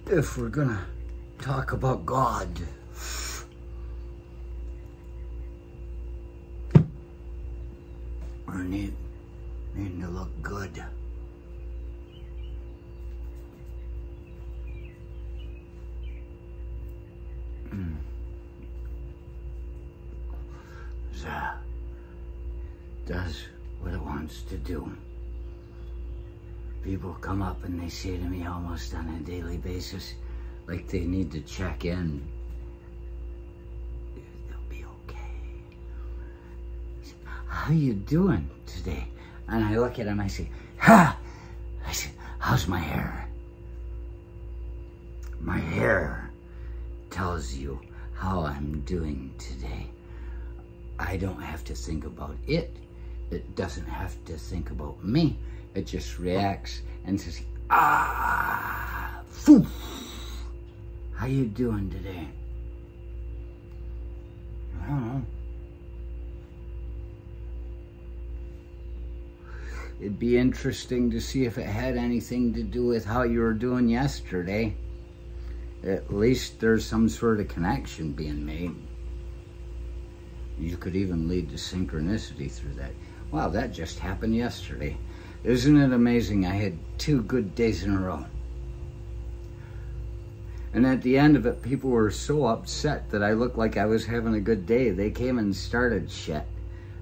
if we're gonna talk about God, we're needing to look good. Does what it wants to do. People come up and they say to me almost on a daily basis, like they need to check in. They'll be okay. How you doing today? And I look at them, I say, ha! I say, how's my hair? My hair tells you how I'm doing today. I don't have to think about it. It doesn't have to think about me. It just reacts and says, ah, phew. How you doing today? I don't know. It'd be interesting to see if it had anything to do with how you were doing yesterday. At least there's some sort of connection being made. You could even lead to synchronicity through that. Wow, that just happened yesterday. Isn't it amazing? I had 2 good days in a row. And at the end of it, people were so upset that I looked like I was having a good day. They came and started shit.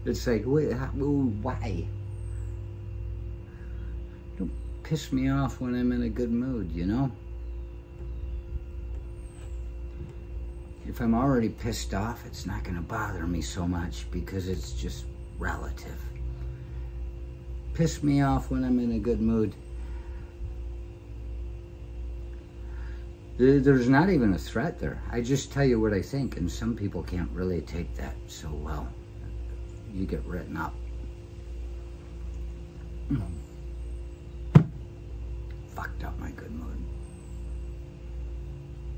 It's like, wait, why? Don't piss me off when I'm in a good mood, you know? If I'm already pissed off, it's not gonna bother me so much because it's just relative. Piss me off when I'm in a good mood. There's not even a threat there. I just tell you what I think, and some people can't really take that so well. You get written up. Fucked up my good mood.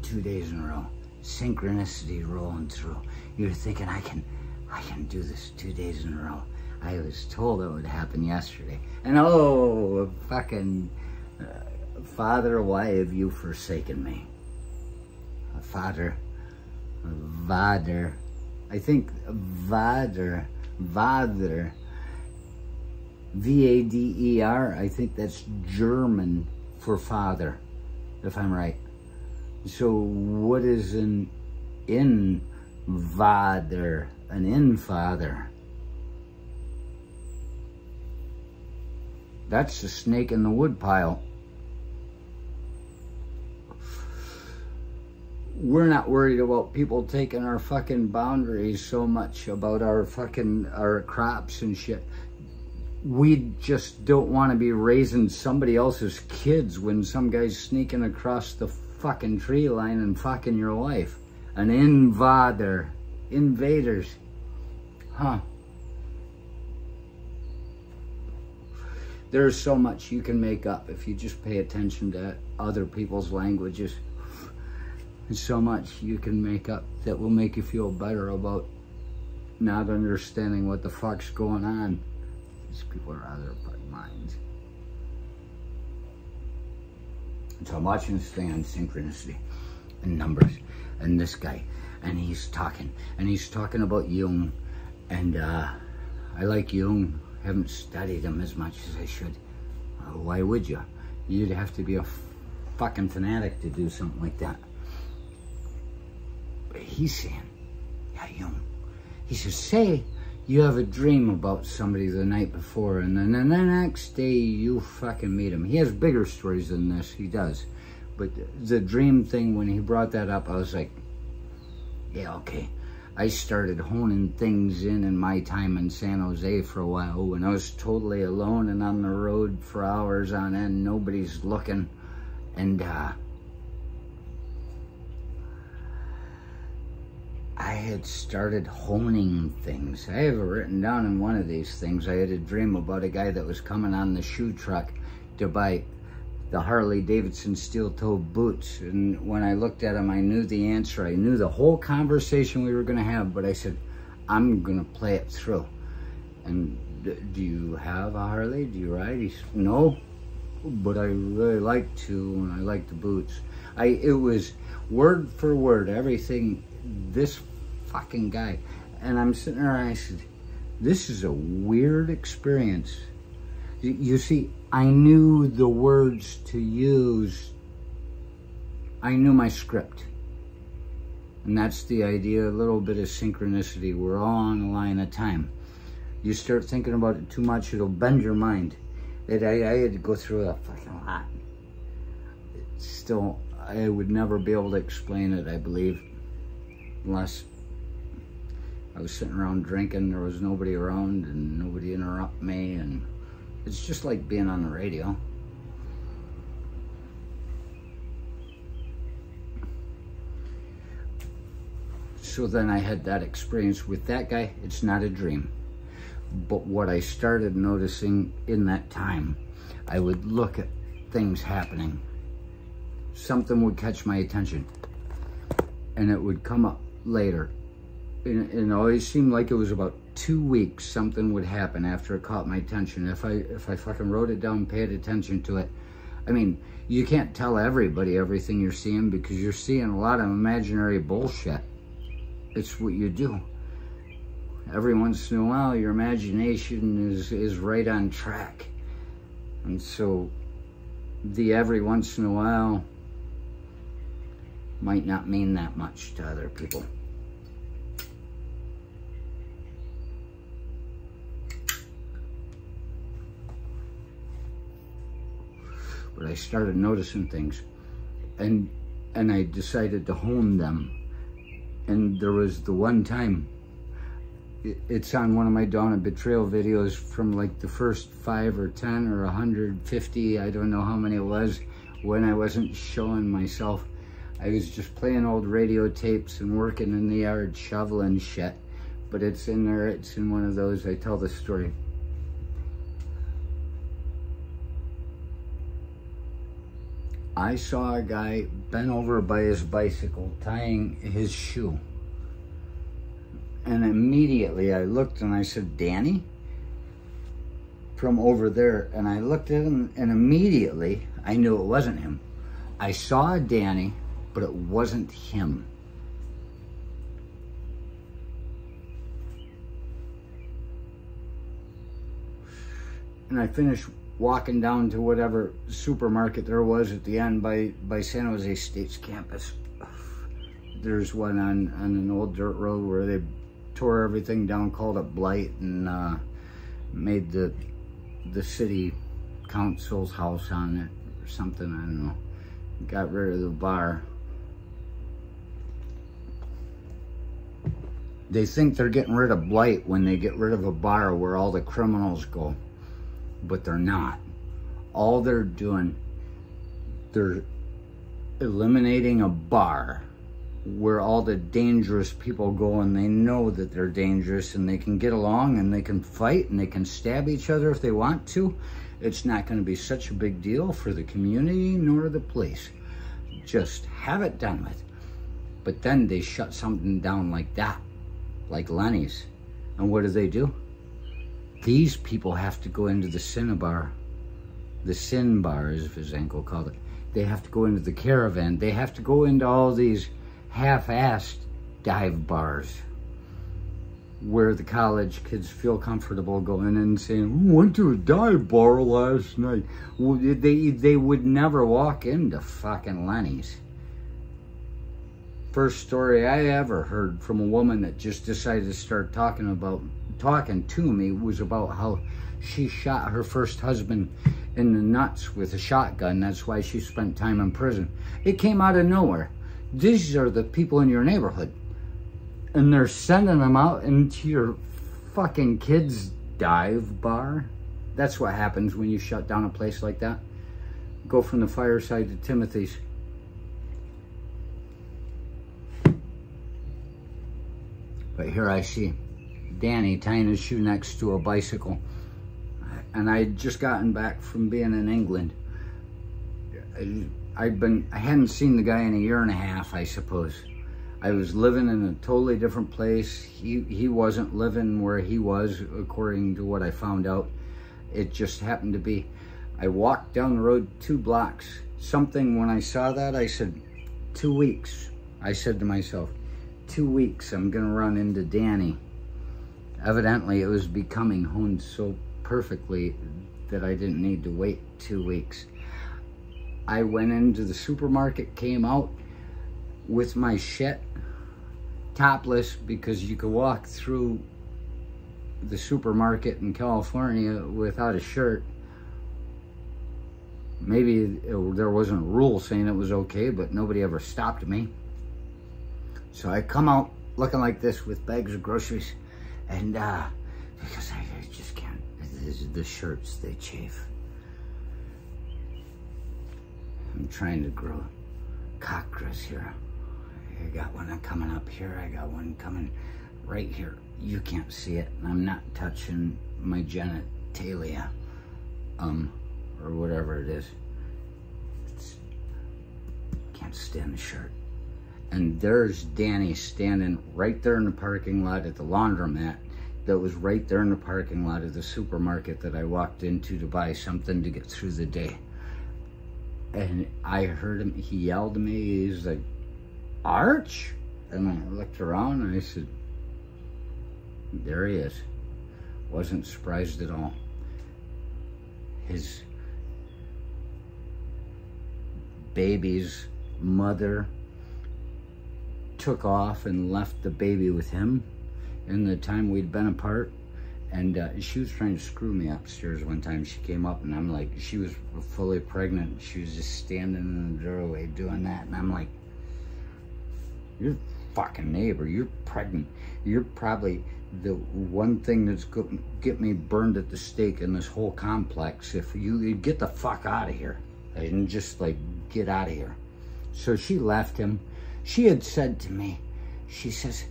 2 days in a row. Synchronicity rolling through. You're thinking, I can do this 2 days in a row. I was told it would happen yesterday. And oh, fucking Father, why have you forsaken me? Father, I think Vader, V-A-D-E-R, I think that's German for father, if I'm right. So what is an invader, an infather? That's the snake in the woodpile. We're not worried about people taking our fucking boundaries so much about our crops and shit. We just don't want to be raising somebody else's kids when some guy's sneaking across the fucking tree line and fucking your wife. An invader. Invaders. Huh. There's so much you can make up if you just pay attention to other people's languages. There's so much you can make up that will make you feel better about not understanding what the fuck's going on. These people are out of their fucking minds. So I'm watching this thing on synchronicity and numbers and this guy, and he's talking about Jung, and I like Jung. Haven't studied him as much as I should. Why would you? You'd have to be a fucking fanatic to do something like that. But he's saying, yeah, Jung. He says, say you have a dream about somebody the night before, and then the next day you fucking meet him. He has bigger stories than this, he does. But the dream thing, when he brought that up, I was like, yeah, okay. I started honing things in my time in San Jose for a while when I was totally alone and on the road for hours on end. Nobody's looking. And I had started honing things. I have it written down in one of these things. I had a dream about a guy that was coming on the shoe truck to buy the Harley Davidson steel-toed boots. And when I looked at him, I knew the answer. I knew the whole conversation we were going to have, but I said, I'm going to play it through. And do you have a Harley? Do you ride? He said, no, but I really like to, and I like the boots. It was word for word, everything, this fucking guy. And I'm sitting there and I said, this is a weird experience. You see, I knew the words to use. I knew my script. And that's the idea, a little bit of synchronicity. We're all on a line of time. You start thinking about it too much, it'll bend your mind. I had to go through that fucking lot. Still, I would never be able to explain it, I believe, unless I was sitting around drinking, there was nobody around and nobody interrupt me, and it's just like being on the radio. So then I had that experience with that guy. It's not a dream. But what I started noticing in that time, I would look at things happening. Something would catch my attention and it would come up later. And it always seemed like it was about 2 weeks something would happen after it caught my attention. If I fucking wrote it down, paid attention to it. I mean, you can't tell everybody everything you're seeing because you're seeing a lot of imaginary bullshit. It's what you do. Every once in a while, your imagination is right on track. And so, the every once in a while might not mean that much to other people. But I started noticing things, and I decided to hone them. And there was the one time, it's on one of my Dawn of Betrayal videos from like the first 5 or 10 or 150, I don't know how many it was, when I wasn't showing myself. I was just playing old radio tapes and working in the yard shoveling shit. But it's in there, it's in one of those, I tell the story. I saw a guy bent over by his bicycle, tying his shoe. And immediately I looked and I said, Danny? From over there. And I looked at him and immediately I knew it wasn't him. I saw Danny, but it wasn't him. And I finished walking down to whatever supermarket there was at the end by San Jose State's campus. There's one on an old dirt road where they tore everything down, called it blight, and made the city council's house on it or something, I don't know. Got rid of the bar. They think they're getting rid of blight when they get rid of a bar where all the criminals go. But they're not. All they're doing, they're eliminating a bar where all the dangerous people go, and they know that they're dangerous and they can get along and they can fight and they can stab each other if they want to. It's not going to be such a big deal for the community nor the police. Just have it done with. But then they shut something down like that, like Lenny's. And what do? These people have to go into the Cinnabar. The Sin Bar, as his uncle called it. They have to go into the Caravan. They have to go into all these half-assed dive bars where the college kids feel comfortable going in and saying, we went to a dive bar last night. Well, they would never walk into fucking Lenny's. First story I ever heard from a woman that just decided to start talking to me was about how she shot her first husband in the nuts with a shotgun. That's why she spent time in prison. It came out of nowhere. These are the people in your neighborhood. And they're sending them out into your fucking kids' dive bar. That's what happens when you shut down a place like that. Go from the Fireside to Timothy's. But here I see Danny tying his shoe next to a bicycle. And I had just gotten back from being in England. I hadn't seen the guy in 1.5 years, I suppose. I was living in a totally different place. He wasn't living where he was, according to what I found out. It just happened to be. I walked down the road 2 blocks. Something, when I saw that, I said, 2 weeks. I said to myself, 2 weeks, I'm gonna run into Danny. Evidently, it was becoming honed so perfectly that I didn't need to wait 2 weeks. I went into the supermarket, came out with my shit, topless, because you could walk through the supermarket in California without a shirt. Maybe there wasn't a rule saying it was okay, but nobody ever stopped me. So I come out looking like this with bags of groceries, and because I just can't, the shirts, they chafe. I'm trying to grow cockroaches here. I got one coming up here, I got one coming right here. You can't see it, and I'm not touching my genitalia, or whatever it is. Can't stand the shirt. And there's Danny standing right there in the parking lot at the laundromat that was right there in the parking lot of the supermarket that I walked into to buy something to get through the day. And I heard him, he yelled at me, he's like, Arch? And I looked around and I said, there he is. Wasn't surprised at all. His baby's mother took off and left the baby with him in the time we'd been apart. And she was trying to screw me upstairs one time. She came up and I'm like, she was fully pregnant. She was just standing in the doorway doing that. And I'm like, you're fucking neighbor, you're pregnant. You're probably the one thing that's gonna get me burned at the stake in this whole complex. If you'd get the fuck out of here and just like get out of here. So she left him. She had said to me, she says,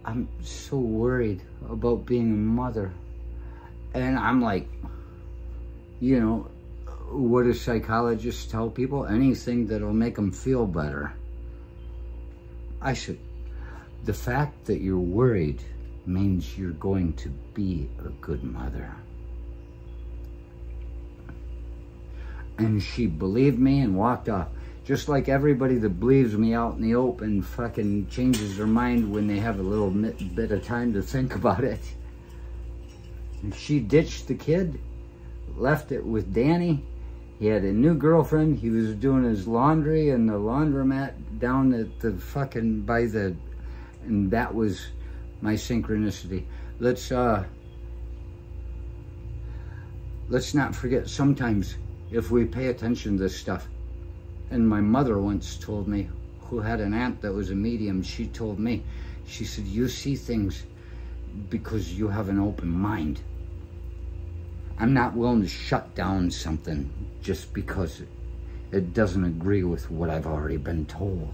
I'm so worried about being a mother. And I'm like, you know, what do psychologists tell people? Anything that'll make them feel better. I said, the fact that you're worried means you're going to be a good mother. And she believed me and walked off. Just like everybody that believes me out in the open fucking changes their mind when they have a little bit of time to think about it. And she ditched the kid, left it with Danny. He had a new girlfriend. He was doing his laundry in the laundromat down at the fucking by the, and that was my synchronicity. Let's not forget, sometimes if we pay attention to this stuff, and my mother once told me, who had an aunt that was a medium, she told me, she said, you see things because you have an open mind. I'm not willing to shut down something just because it doesn't agree with what I've already been told.